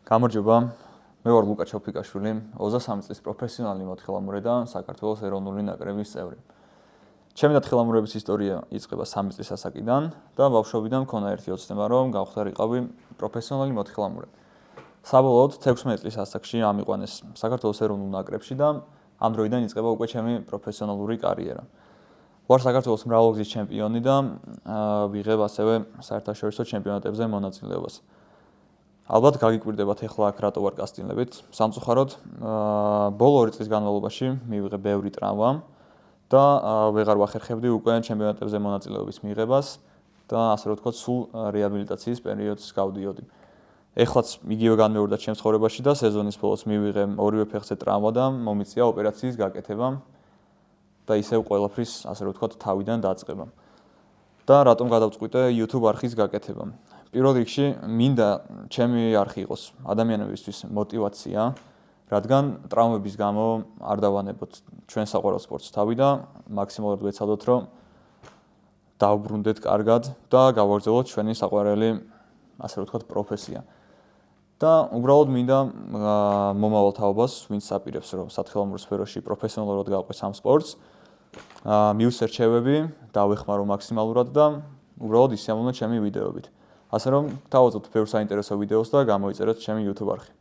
გამარჯობა, მე ვარ ლუკა ჩოფიკაშვილი, 23 წლის პროფესიონალი მოთხილამურე და საქართველოს ეროვნული ნაკრების წევრი. ჩემი მოთხილამურების ისტორია იწყება 3 წლის ასაკიდან და ბავშვობიდან მქონდა ერთი ოცნება, რომ გავხდარიყავი პროფესიონალი მოთხილამურე. საბოლოოდ 16 წლის ასაკში ამიყვანეს საქართველოს ეროვნულ ნაკრებში და ამ დროიდან იწყება უკვე ჩემი პროფესიონალური კარიერა. ვარ საქართველოს მრავალგზის ჩემპიონი და ვიღებ ასევე საერთაშორისო ჩემპიონატებზე მონაწილეობას. ალბათ გაგიკვირდებათ ახლა აქ რატო ვარ გასტინლებით. სამწუხაროდ, ბოლო 2 წლის განმავლობაში მივიღე ბევრი ტრავმა და ვეღარ ვახერხებდი უკვე ჩემპიონატებზე მონაწილეობის მიღებას და ასე რომ ვთქვათ, სულ რეაბილიტაციის პერიოდს გავდიოდი. ეხლაც იგივე განმეორდა ჩემს ცხოვრებაში და სეზონის ბოლოს მივიღე ორივე ფეხზე ტრავმა და მომიწია ოპერაციის გაკეთება და ისევ ყველაფრის, ასე რომ ვთქვათ, თავიდან დაწყება. და რატომ გადავწყვიტე YouTube არხის გაკეთება? პირველ რიგში მინდა ჩემი არხი იყოს ადამიანებისთვის мотивация, რადგან ტრავმების გამო არ დავანებოთ ჩვენ საყვარელ სპორტს თავი და მაქსიმალურად ვეცადოთ, რომ დავბრუნდეთ კარგად და გავაგრძელოთ ჩვენი საყვარელი, ასე რომ ვთქვათ, პროფესია. და უბრალოდ მინდა მომავალ თაობას, ვინც აპირებს, რომ სათხილამურო სფეროში პროფესიონალურად გავყვეს ამ სპორტს, მივსერ რჩევები, დავეხმარო მაქსიმალურად და უბრალოდ ისიამოვნო ჩემი ვიდეოებით. ასე რომ, თავაზობთ ბევრ საინტერესო ვიდეოს და გამოიწერეთ ჩემი YouTube არხი.